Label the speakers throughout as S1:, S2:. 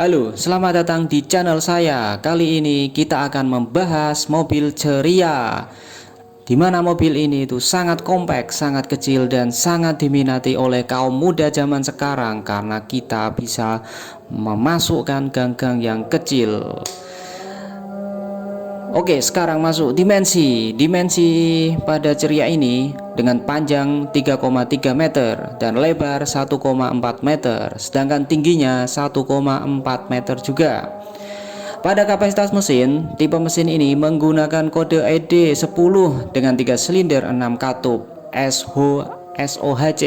S1: Halo, selamat datang di channel saya. Kali ini kita akan membahas mobil ceria, di mana mobil ini itu sangat kompak, sangat kecil dan sangat diminati oleh kaum muda zaman sekarang karena kita bisa memasukkan gang-gang yang kecil. Oke, sekarang masuk dimensi. Dimensi pada ceria ini dengan panjang 3,3 meter dan lebar 1,4 meter, sedangkan tingginya 1,4 meter juga. Pada kapasitas mesin, tipe mesin ini menggunakan kode ED10 dengan 3 silinder 6 katup SOHC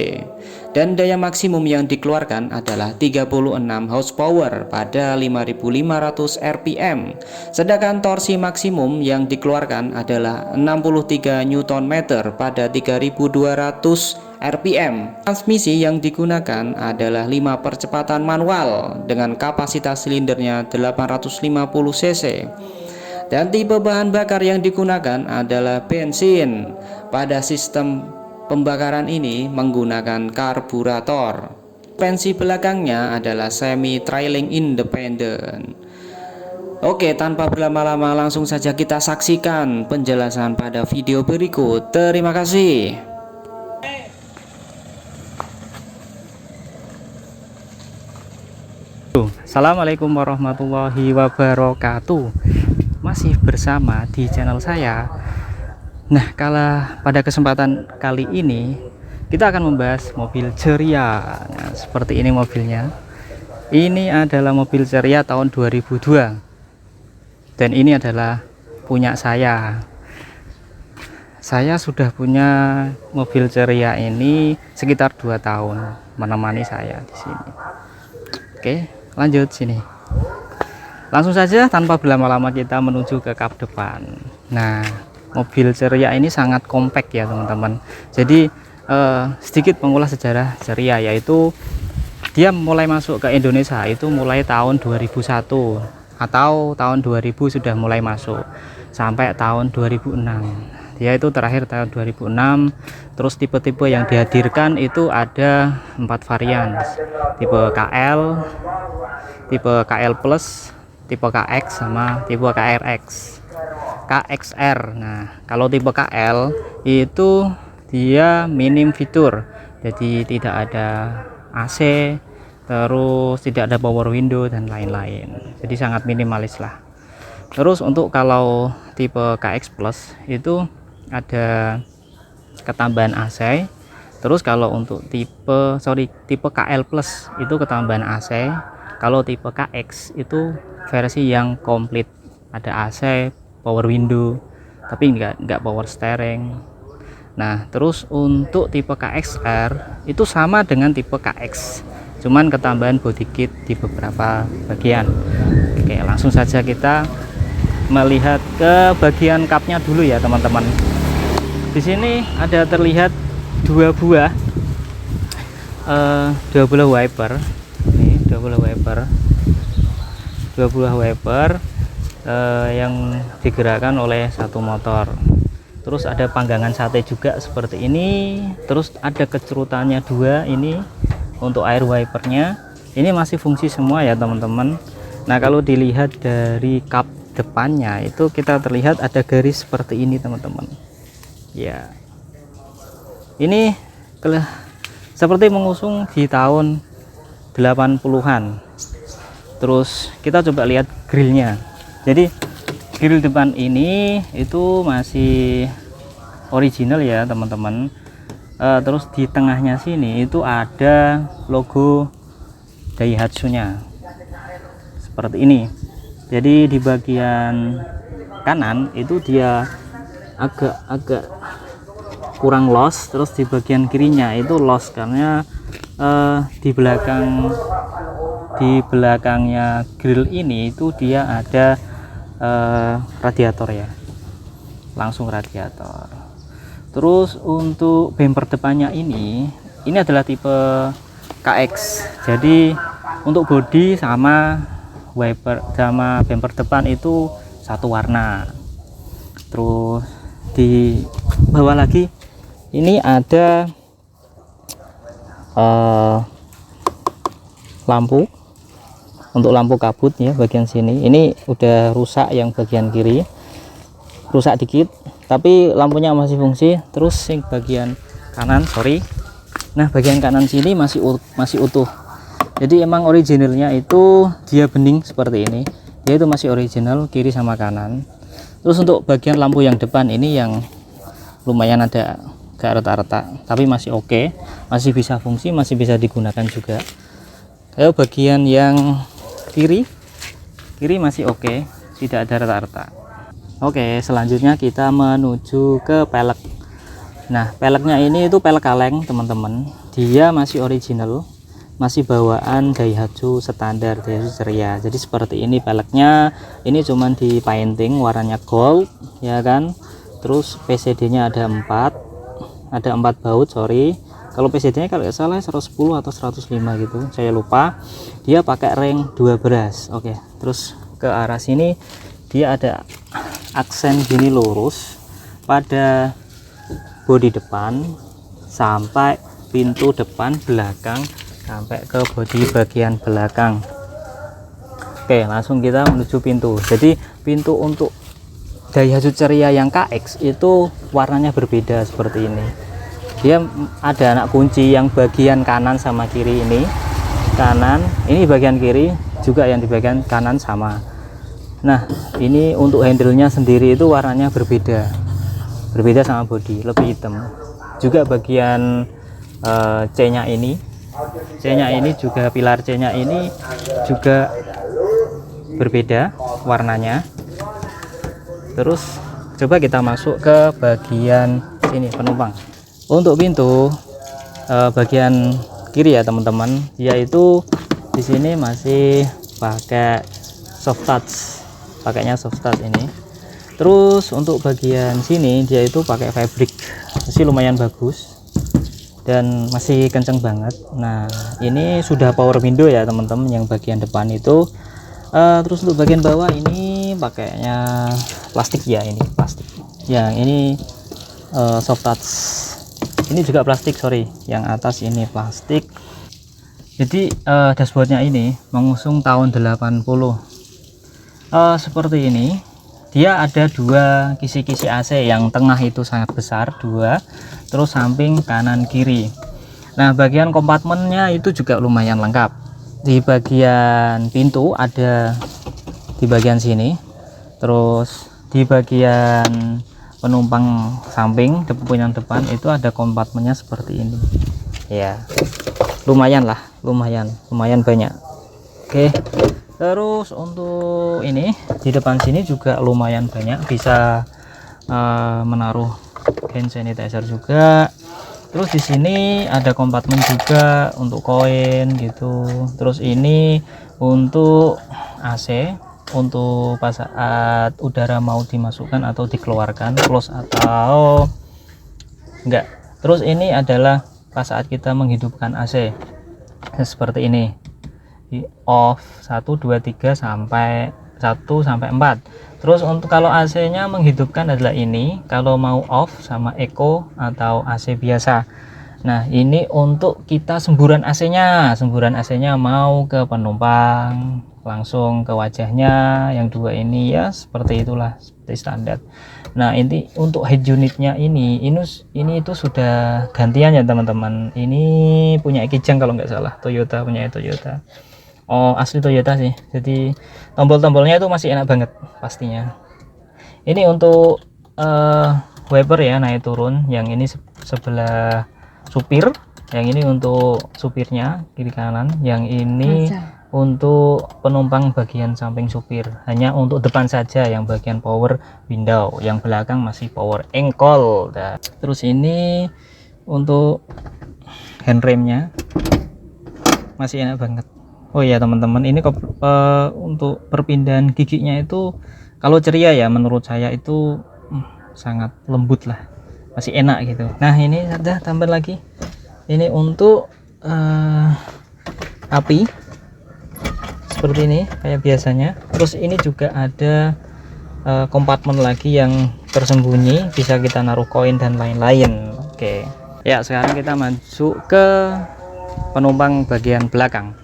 S1: dan daya maksimum yang dikeluarkan adalah 36 horsepower pada 5500 rpm, sedangkan torsi maksimum yang dikeluarkan adalah 63 Nm pada 3200 rpm. Transmisi yang digunakan adalah 5 percepatan manual dengan kapasitas silindernya 850 cc. Dan tipe bahan bakar yang digunakan adalah bensin. Pada sistem pembakaran ini menggunakan karburator. Suspensi belakangnya adalah semi trailing independent. Oke, tanpa berlama-lama langsung saja kita saksikan penjelasan pada video berikut. Terima kasih.
S2: Assalamualaikum warahmatullahi wabarakatuh. Masih bersama di channel saya. Nah, pada kesempatan kali ini kita akan membahas mobil ceria. Nah, seperti ini mobilnya. Ini adalah mobil ceria tahun 2002. Dan ini adalah punya saya. Saya sudah punya mobil ceria ini sekitar 2 tahun menemani saya di sini. Oke, lanjut sini. Langsung saja tanpa berlama-lama kita menuju ke kap depan. Nah, mobil ceria ini sangat kompak ya teman-teman. Jadi sedikit mengulas sejarah ceria, yaitu dia mulai masuk ke Indonesia itu mulai tahun 2001 atau tahun 2000 sudah mulai masuk sampai tahun 2006. Dia itu terakhir tahun 2006. Terus tipe-tipe yang dihadirkan itu ada 4 varian. Tipe KL, tipe KL Plus, tipe KX sama tipe KRX. KXR. Nah, kalau tipe KL itu dia minim fitur, jadi tidak ada AC, terus tidak ada power window dan lain-lain, jadi sangat minimalis lah. Terus untuk kalau tipe KX Plus itu ada ketambahan AC. Terus kalau untuk tipe KL Plus itu ketambahan AC. Kalau tipe KX itu versi yang komplit, ada AC, power window, tapi enggak power steering. Nah, terus untuk tipe KXR itu sama dengan tipe KX, cuman ketambahan body kit di beberapa bagian. Oke, langsung saja kita melihat ke bagian kapnya dulu ya teman-teman. Di sini ada terlihat dua buah wiper. Ini dua buah wiper yang digerakkan oleh satu motor. Terus ada panggangan sate juga seperti ini. Terus ada kecerutannya 2 ini untuk air wipernya. Ini masih fungsi semua ya teman-teman. Nah, kalau dilihat dari kap depannya itu kita terlihat ada garis seperti ini teman-teman. Ya, ini seperti mengusung di tahun 80-an. Terus kita coba lihat grillnya. Jadi grill depan ini itu masih original ya teman-teman. Terus di tengahnya sini itu ada logo Daihatsu nya seperti ini. Jadi di bagian kanan itu dia agak kurang los. Terus di bagian kirinya itu los karena di belakangnya grill ini itu dia ada radiator ya, langsung radiator. Terus untuk bumper depannya ini adalah tipe KX. Jadi untuk bodi sama wiper sama bumper depan itu satu warna. Terus di bawah lagi ini ada lampu untuk lampu kabut ya bagian sini. Ini udah rusak yang bagian kiri, rusak dikit, tapi lampunya masih fungsi. Terus yang bagian kanan, nah bagian kanan sini masih utuh. Jadi emang originalnya itu dia bening seperti ini, dia itu masih original kiri sama kanan. Terus untuk bagian lampu yang depan ini yang lumayan ada gak retak-retak, tapi masih oke, masih bisa fungsi, masih bisa digunakan juga. Kayak bagian yang kiri masih oke, tidak ada retak-retak. Oke, selanjutnya kita menuju ke pelek. Nah, peleknya ini itu pelek kaleng teman-teman, dia masih original, masih bawaan Daihatsu standar, Daihatsu ceria. Jadi seperti ini peleknya, ini cuman di painting warnanya gold ya kan. Terus PCD nya ada 4 baut, kalau PCD nya kalau nggak salah 110 atau 105 gitu, saya lupa. Dia pakai ring 12. Oke, terus ke arah sini dia ada aksen gini lurus pada bodi depan sampai pintu depan belakang sampai ke bodi bagian belakang. Oke, langsung kita menuju pintu. Jadi pintu untuk Daihatsu ceria yang KX itu warnanya berbeda seperti ini. Dia ada anak kunci yang bagian kanan sama kiri, ini kanan, ini bagian kiri juga, yang di bagian kanan sama. Nah, ini untuk handle-nya sendiri itu warnanya berbeda sama bodi, lebih hitam. Juga bagian C-nya ini juga, pilar C-nya ini juga berbeda warnanya. Terus coba kita masuk ke bagian sini penumpang. Untuk pintu bagian kiri ya teman-teman, yaitu di sini masih pakai soft touch, pakainya soft touch ini. Terus untuk bagian sini dia itu pakai fabric, masih lumayan bagus dan masih kenceng banget. Nah, ini sudah power window ya teman-teman yang bagian depan itu. Terus untuk bagian bawah ini pakainya plastik ya, ini plastik. Yang ini soft touch. Ini juga plastik, yang atas ini plastik. Jadi dashboardnya ini mengusung tahun 80. Seperti ini. Dia ada 2 kisi-kisi AC, yang tengah itu sangat besar 2, terus samping kanan kiri. Nah, bagian kompartemennya itu juga lumayan lengkap. Di bagian pintu ada di bagian sini, terus di bagian penumpang samping punya depan itu ada kompartemennya seperti ini ya. Lumayan banyak. Oke, terus untuk ini di depan sini juga lumayan banyak, bisa menaruh hand sanitizer juga. Terus di sini ada kompartemen juga untuk koin gitu. Terus ini untuk AC, untuk pas saat udara mau dimasukkan atau dikeluarkan, close atau enggak. Terus ini adalah pas saat kita menghidupkan AC, seperti ini, di off 1 2 3 sampai 1 sampai 4. Terus untuk kalau AC nya menghidupkan adalah ini, kalau mau off sama eco atau AC biasa. Nah, ini untuk kita semburan AC nya mau ke penumpang langsung ke wajahnya, yang 2 ini ya seperti itulah, seperti standar. Nah, ini untuk head unitnya ini itu sudah gantian ya teman-teman. Ini punya Kijang kalau nggak salah, Toyota, punya Toyota. Oh, asli Toyota sih. Jadi tombol-tombolnya itu masih enak banget pastinya. Ini untuk wiper ya, naik turun. Yang ini sebelah supir, yang ini untuk supirnya kiri kanan, yang ini untuk penumpang bagian samping supir. Hanya untuk depan saja yang bagian power window, yang belakang masih power engkol. Nah, terus ini untuk handremnya masih enak banget. Oh iya teman-teman, ini untuk perpindahan giginya itu kalau ceria ya menurut saya itu sangat lembut lah, masih enak gitu. Nah, ini ada tambah lagi, ini untuk api seperti ini kayak biasanya. Terus ini juga ada kompartemen lagi yang tersembunyi, bisa kita naruh koin dan lain-lain. Oke ya, sekarang kita masuk ke penumpang bagian belakang.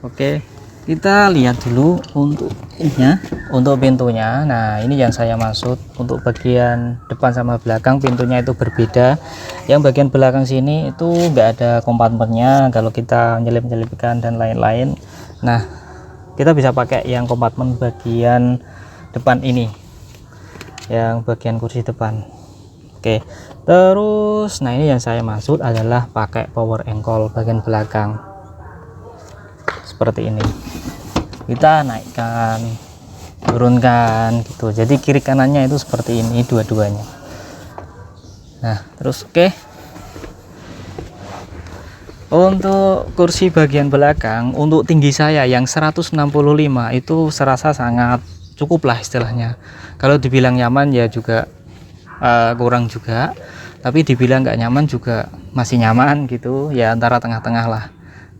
S2: Oke, Kita lihat dulu untuk ininya, untuk pintunya. Nah, ini yang saya maksud, untuk bagian depan sama belakang pintunya itu berbeda. Yang bagian belakang sini itu enggak ada kompartemennya kalau kita nyelip-nyelipkan dan lain-lain. Nah, kita bisa pakai yang kompartemen bagian depan ini, yang bagian kursi depan. Oke, terus nah ini yang saya maksud adalah pakai power ankle bagian belakang seperti ini. Kita naikkan, turunkan gitu, jadi kiri kanannya itu seperti ini dua-duanya. Nah, terus oke. Untuk kursi bagian belakang, untuk tinggi saya yang 165 itu serasa sangat cukup lah istilahnya. Kalau dibilang nyaman ya juga kurang juga, tapi dibilang nggak nyaman juga masih nyaman gitu ya, antara tengah-tengah lah,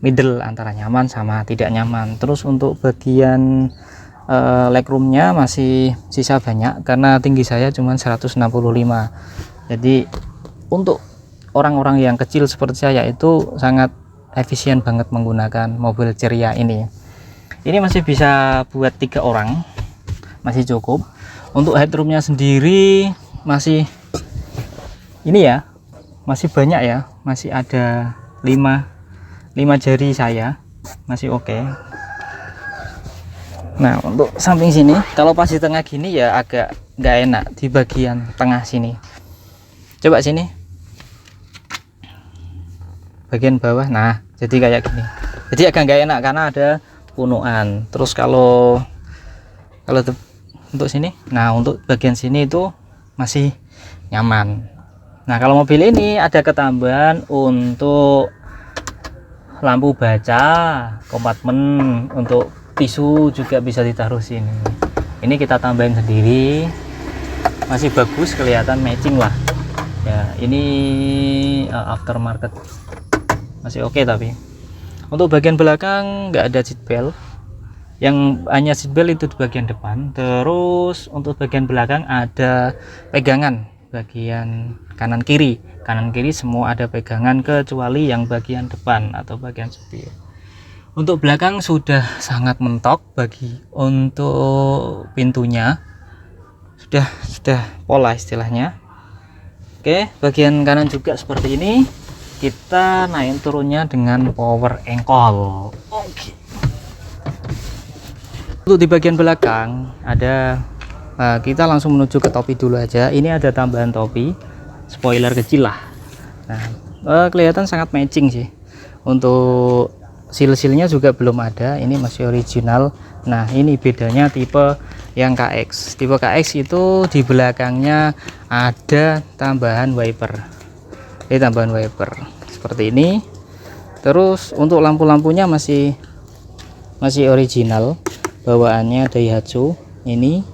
S2: middle antara nyaman sama tidak nyaman. Terus untuk bagian legroomnya masih sisa banyak karena tinggi saya cuma 165. Jadi untuk orang-orang yang kecil seperti saya itu sangat efisien banget menggunakan mobil ceria ini. Ini masih bisa buat 3 orang, masih cukup. Untuk headroomnya sendiri masih ini ya, masih banyak ya, masih ada 5 jari saya, masih oke. Nah, untuk samping sini kalau pas di tengah gini ya agak nggak enak di bagian tengah sini. Coba sini bagian bawah, nah jadi kayak gini, jadi agak nggak enak karena ada punukan. Terus kalau untuk sini, nah untuk bagian sini itu masih nyaman. Nah, kalau mobil ini ada ketambahan untuk lampu baca, kompartemen untuk tisu juga bisa ditaruh sini. Ini kita tambahin sendiri, masih bagus, kelihatan matching lah ya. Ini aftermarket masih oke. Tapi untuk bagian belakang nggak ada seat belt, yang hanya seat belt itu di bagian depan. Terus untuk bagian belakang ada pegangan bagian kanan kiri semua ada pegangan kecuali yang bagian depan atau bagian supir. Untuk belakang sudah sangat mentok, bagi untuk pintunya sudah pola istilahnya. Oke, bagian kanan juga seperti ini. Kita naik turunnya dengan power ankle. Oke. Untuk di bagian belakang ada, kita langsung menuju ke topi dulu aja. Ini ada tambahan topi spoiler kecil lah. Nah, kelihatan sangat matching sih. Untuk seal-sealnya juga belum ada, ini masih original. Nah, ini bedanya tipe yang KX. Tipe KX itu di belakangnya ada tambahan wiper. Ini tambahan wiper seperti ini. Terus untuk lampu-lampunya masih original, bawaannya Daihatsu. Ini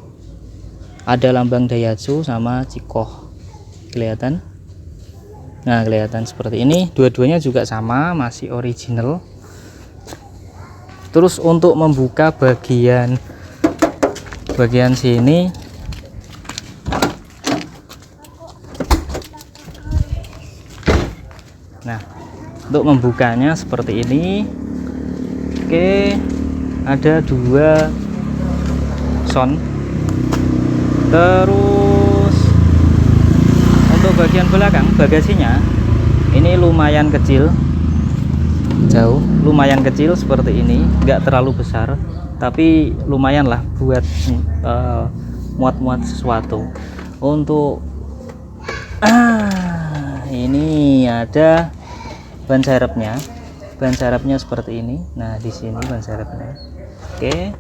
S2: ada lambang Daihatsu sama Cikoh, kelihatan. Nah, kelihatan seperti ini, dua-duanya juga sama, masih original. Terus untuk membuka bagian sini, nah untuk membukanya seperti ini. Oke, ada 2 sound. Terus untuk bagian belakang bagasinya ini lumayan kecil, lumayan kecil seperti ini, enggak terlalu besar tapi lumayan lah buat muat-muat sesuatu. Untuk ini ada ban serepnya seperti ini. Nah, di sini ban serepnya. Oke,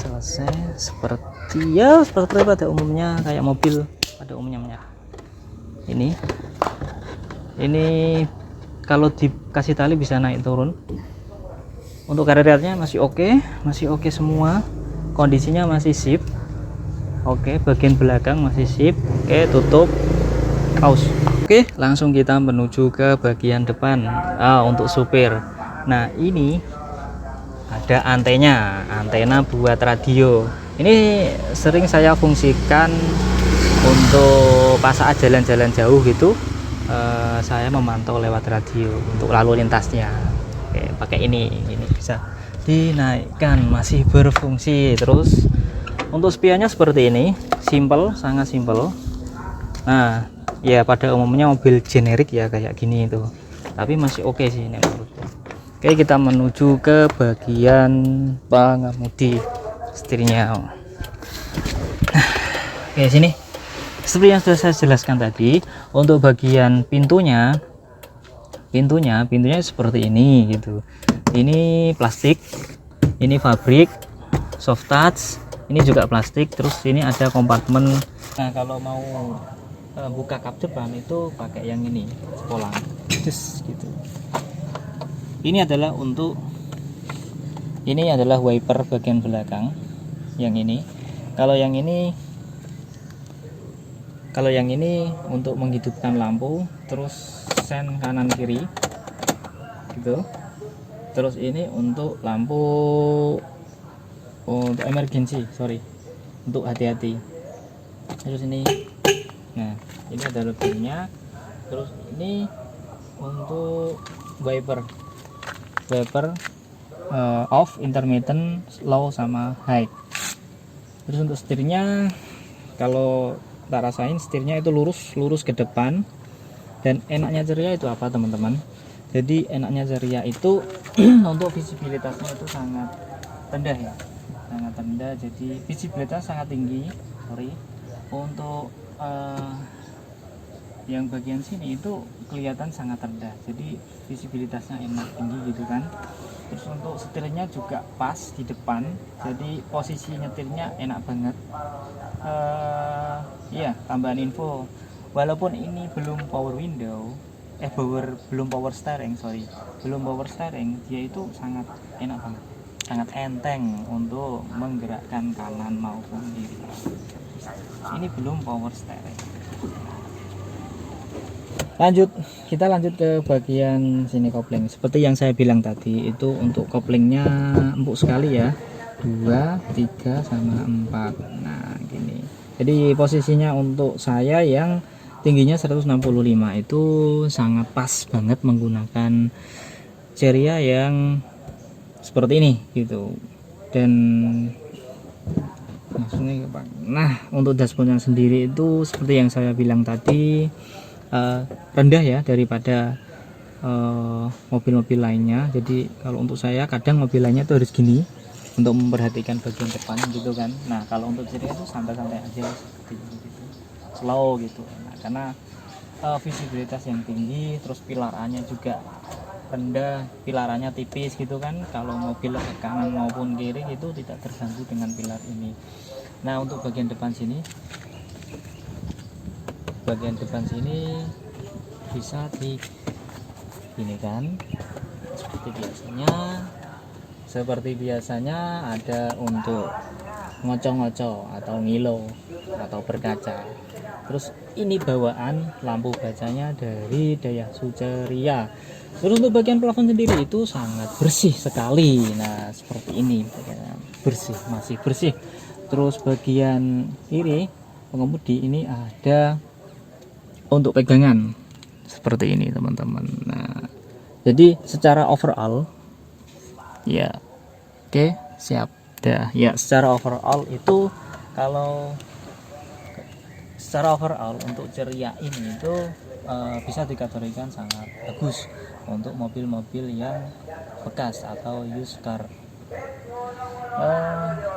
S2: selesai. Seperti pada umumnya kayak mobil pada umumnya. Ini kalau dikasih tali bisa naik turun. Untuk karetnya masih oke semua, kondisinya masih sip. Oke, bagian belakang masih sip. Oke, tutup, aus. Oke, langsung kita menuju ke bagian depan. Untuk supir, nah ini ada antena buat radio. Ini sering saya fungsikan untuk pas saat jalan-jalan jauh gitu. Saya memantau lewat radio untuk lalu lintasnya. Oke, pakai ini bisa dinaikkan, masih berfungsi. Terus untuk spionnya seperti ini, simple, sangat simple. Nah ya pada umumnya mobil generik ya kayak gini itu, tapi masih oke sih ini menurutku. Oke, kita menuju ke bagian pengemudi, setirnya. Oke, sini seperti yang sudah saya jelaskan tadi, untuk bagian pintunya seperti ini gitu. Ini plastik, ini fabrik, soft touch, ini juga plastik. Terus ini ada kompartemen. Nah kalau mau buka kap depan itu pakai yang ini, polang gitu. Ini adalah wiper bagian belakang yang ini. Kalau yang ini untuk menghidupkan lampu, terus sen kanan kiri gitu. Terus ini untuk lampu untuk emergency, untuk hati-hati. Terus ini, nah ini ada lebihnya. Terus ini untuk wiper off, intermittent, low sama high. Terus untuk setirnya, kalau tak rasain setirnya itu lurus ke depan. Dan enaknya ceria itu apa teman-teman? Jadi enaknya ceria itu untuk visibilitasnya itu sangat rendah ya, sangat rendah. Jadi visibilitas sangat tinggi. Untuk yang bagian sini itu kelihatan sangat rendah, jadi visibilitasnya enak, tinggi gitu kan. Terus untuk setirnya juga pas di depan, jadi posisi nyetirnya enak banget. Iya, tambahan info, walaupun ini belum power window, belum power steering, dia itu sangat enak banget, sangat enteng untuk menggerakkan kanan maupun kiri. Ini belum power steering. Kita lanjut ke bagian sini, kopling. Seperti yang saya bilang tadi, itu untuk koplingnya empuk sekali ya, 2, 3 sama 4. Nah gini, jadi posisinya untuk saya yang tingginya 165 itu sangat pas banget menggunakan ceria yang seperti ini gitu. Dan langsungnya, nah untuk dashboardnya sendiri itu seperti yang saya bilang tadi, rendah ya daripada mobil-mobil lainnya. Jadi kalau untuk saya kadang mobil lainnya itu harus gini untuk memperhatikan bagian depan gitu kan. Nah kalau untuk ceria itu santai-santai aja seperti ini gitu, slow gitu. Nah, karena visibilitas yang tinggi, terus pilarannya juga rendah, pilarannya tipis gitu kan. Kalau mobil ke kanan maupun kiri itu tidak terganggu dengan pilar ini. Nah untuk bagian depan sini bisa ini kan, seperti biasanya ada untuk ngocok-ngocok atau ngilo atau berkaca. Terus ini bawaan lampu bacanya dari Daihatsu Ceria. Terus untuk bagian plafon sendiri itu sangat bersih sekali. Nah seperti ini, masih bersih. Terus bagian kiri pengemudi ini ada untuk pegangan seperti ini teman-teman. Nah jadi secara overall ya, oke, siap dah ya. Secara overall itu, kalau secara overall untuk ceria ini itu bisa dikategorikan sangat bagus untuk mobil-mobil yang bekas atau used car.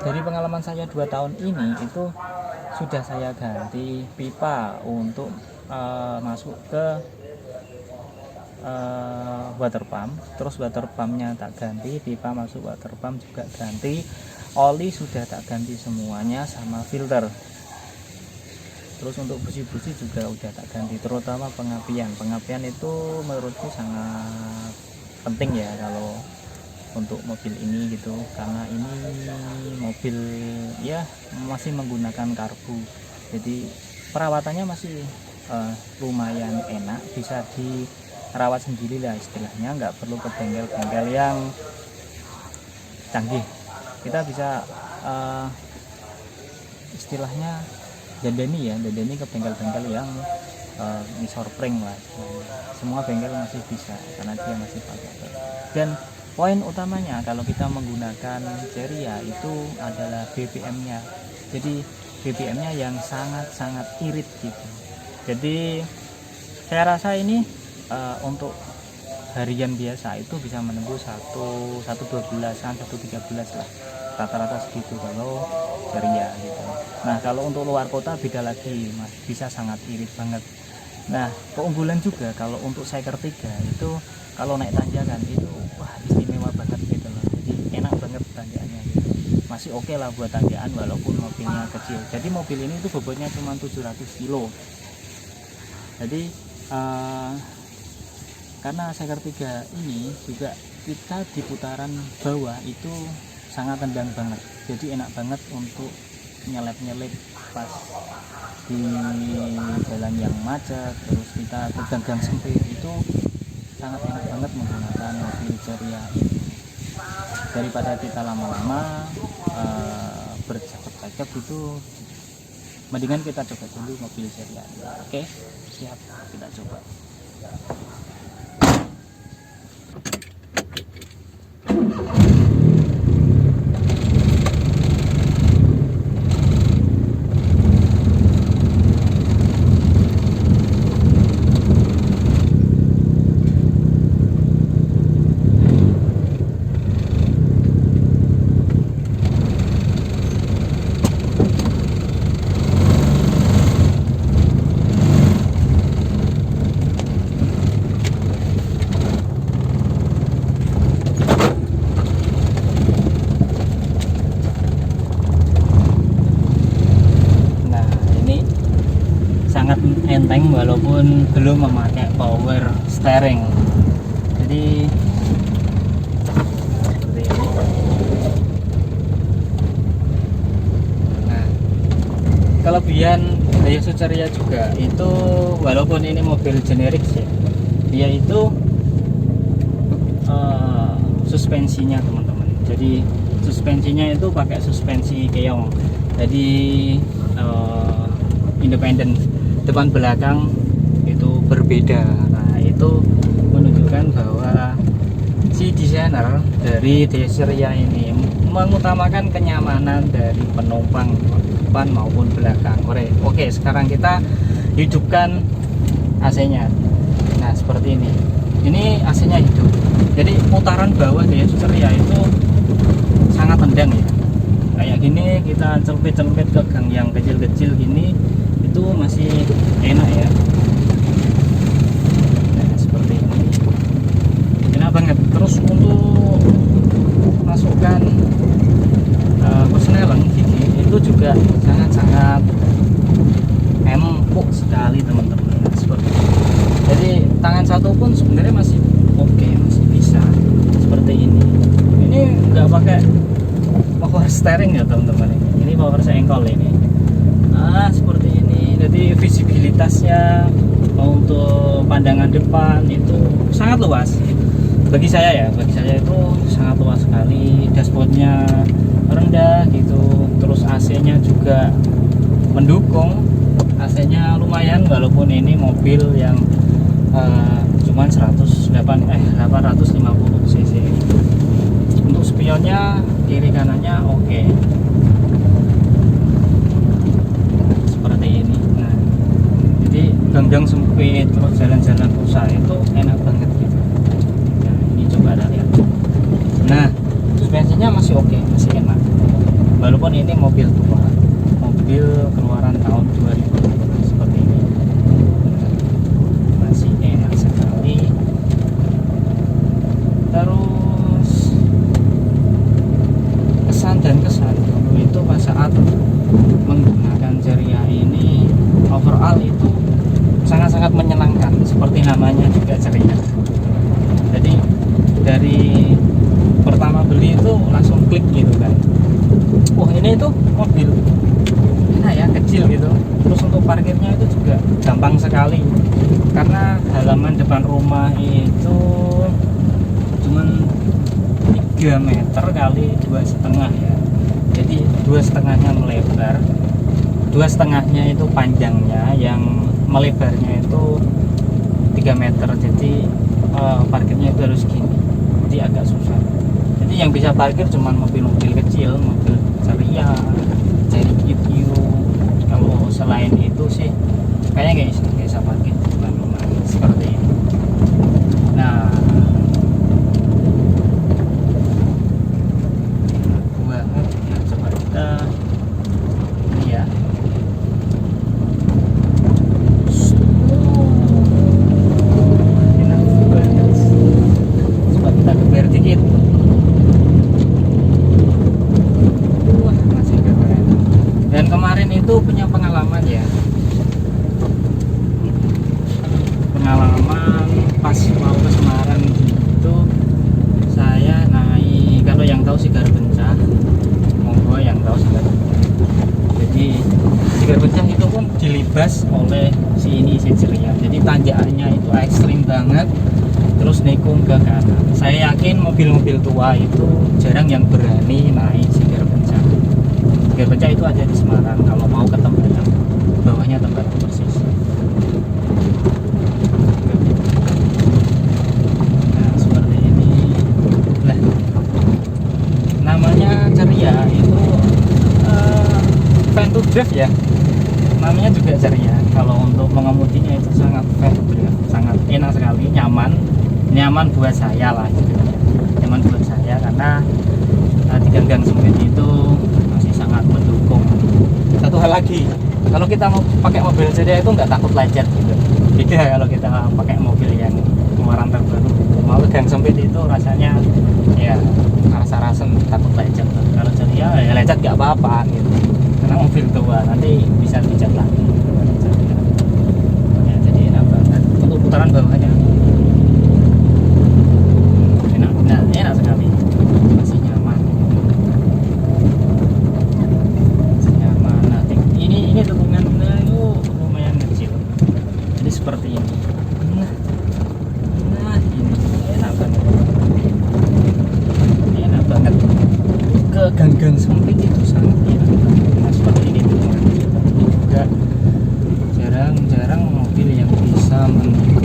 S2: Dari pengalaman saya 2 tahun ini itu sudah saya ganti pipa untuk masuk ke water pump. Terus water pumpnya tak ganti, pipa masuk water pump juga ganti, oli sudah tak ganti semuanya, sama filter. Terus untuk busi-busi juga udah tak ganti, terutama pengapian itu menurutku sangat penting ya kalau untuk mobil ini gitu, karena ini mobil ya masih menggunakan karbu, jadi perawatannya masih lumayan enak, bisa dirawat sendiri lah istilahnya, nggak perlu ke bengkel-bengkel yang canggih. Kita bisa istilahnya dandani ke bengkel-bengkel yang ngisor pring lah. Semua bengkel masih bisa karena dia masih pakai. Dan Poin utamanya kalau kita menggunakan Ceria itu adalah BBM-nya. Jadi BBM-nya yang sangat-sangat irit gitu. Jadi saya rasa ini untuk harian biasa itu bisa menembus 112-an, 113 lah, rata-rata segitu kalau Ceria gitu. Nah kalau untuk luar kota beda lagi mas, bisa sangat irit banget. Nah keunggulan juga kalau untuk Cyker 3 itu kalau naik tanjakan itu wah istimewa banget gitu loh. Jadi enak banget tanjakannya gitu. Masih oke lah buat tanjakan walaupun mobilnya kecil. Jadi mobil ini tuh bobotnya cuma 700 kilo. Jadi karena Cyker 3 ini juga kita di putaran bawah itu sangat tendang banget. Jadi enak banget untuk nyelip-nyelip pas di jalan yang macet, terus kita ke gang sempit itu sangat enak banget menggunakan mobil Ceria ini. Daripada kita lama-lama bercakap-cakap itu, mendingan kita coba dulu mobil Ceria ini. Oke, siap, kita coba. Sangat enteng walaupun belum memakai power steering. Jadi seperti ini. Nah, kelebihan Daihatsu Ceria juga itu walaupun ini mobil generik sih, dia itu suspensinya teman-teman. Jadi suspensinya itu pakai suspensi keong. Jadi independen, depan belakang itu berbeda. Nah itu menunjukkan bahwa si desainer dari Daihatsu Ceria ini mengutamakan kenyamanan dari penumpang depan maupun belakang. Oke, sekarang kita hidupkan AC-nya. Nah seperti ini AC-nya hidup. Jadi putaran bawah Daihatsu Ceria itu sangat tendang ya. Kayak gini kita celpit-celpit ke gang yang kecil-kecil gini itu masih enak ya. Nah seperti ini enak banget. Terus untuk masukkan persneling gigi itu juga sangat-sangat empuk sekali teman-teman. Nah, seperti ini. Jadi tangan satu pun sebenarnya masih oke, masih bisa seperti ini. Ini nggak pakai power steering ya teman-teman, ini power sengkol ini. Nah seperti ini. Jadi visibilitasnya untuk pandangan depan itu sangat luas bagi saya itu sangat luas sekali. Dashboardnya rendah gitu, terus AC-nya juga mendukung. AC-nya lumayan walaupun ini mobil yang cuman 850 cc. Untuk spionnya kiri kanannya oke. Seperti ini. Nah, jadi gang-gang sempit terus jalan-jalan rusak itu enak banget gitu. Nah, ini coba ada lihat. Nah, suspensinya masih oke, masih enak. Walaupun ini mobil tua, mobil keluaran tahun 2000 seperti ini. Masih enak sekali. Terus kesan dulu itu pas saat menggunakan Ceria ini overall itu sangat-sangat menyenangkan, seperti namanya juga Ceria. Jadi dari pertama beli itu langsung klik gitu kan, wah ini tuh mobil enak ya, kecil gitu. Terus untuk parkirnya itu juga gampang sekali karena halaman depan rumah itu cuman 3 meter kali 2,5 ya. Jadi 2,5-nya melebar, 2,5-nya itu panjangnya, yang melebarnya itu 3 meter. Jadi parkirnya itu harus gini. jadi agak susah. Jadi yang bisa parkir cuma mobil-mobil kecil, mobil ceria, Cherry Q. Kalau selain itu sih kayaknya nggak bisa parkir teman-teman, seperti ini. Nah, banget ya, coba kita ini ya. Enak banget. Coba kita geber dikit. Wah, masih keren. Dan kemarin itu punya pengalaman ya. Pengalaman pas mau ke Semarang gitu, saya naik, kalau yang tahu Sigar Bencah, monggo yang tahu Sigar Bencah. Jadi Sigar Bencah itu pun dilibas oleh si ceria. Jadi tanjakannya itu ekstrim banget, terus nikung ke kanan. Saya yakin mobil-mobil tua itu jarang yang berani naik Sigar Bencah. Sigar Bencah itu ada di Semarang, kalau mau ke Tembalang, bawahnya Tembalang persis. Namanya ceria itu fan to drive ya, namanya juga ceria. Kalau untuk mengemudinya itu sangat fan to drive, sangat enak sekali, nyaman buat saya lah gitu. Nyaman buat saya karena di gang-gang sempit itu masih sangat mendukung. Satu hal lagi, kalau kita mau pakai mobil ceria itu nggak takut lecet gitu. Beda kalau kita pakai mobil yang keluaran terbaru, mau ke gang sempit itu rasanya ya rasa-rasa takut lecet. Kalau ceria ya lecet nggak apa-apa gitu, karena mobil tua nanti bisa dicat lagi ya. Jadi enak banget untuk putaran bawahnya, enak sekali, masih nyaman. Nah, ini dukungannya itu lumayan kecil, jadi seperti ini. Nah ini enak banget ke gang-gang sempit itu sangat enak. Nah, seperti ini tuh juga jarang-jarang mobil yang bisa mendukung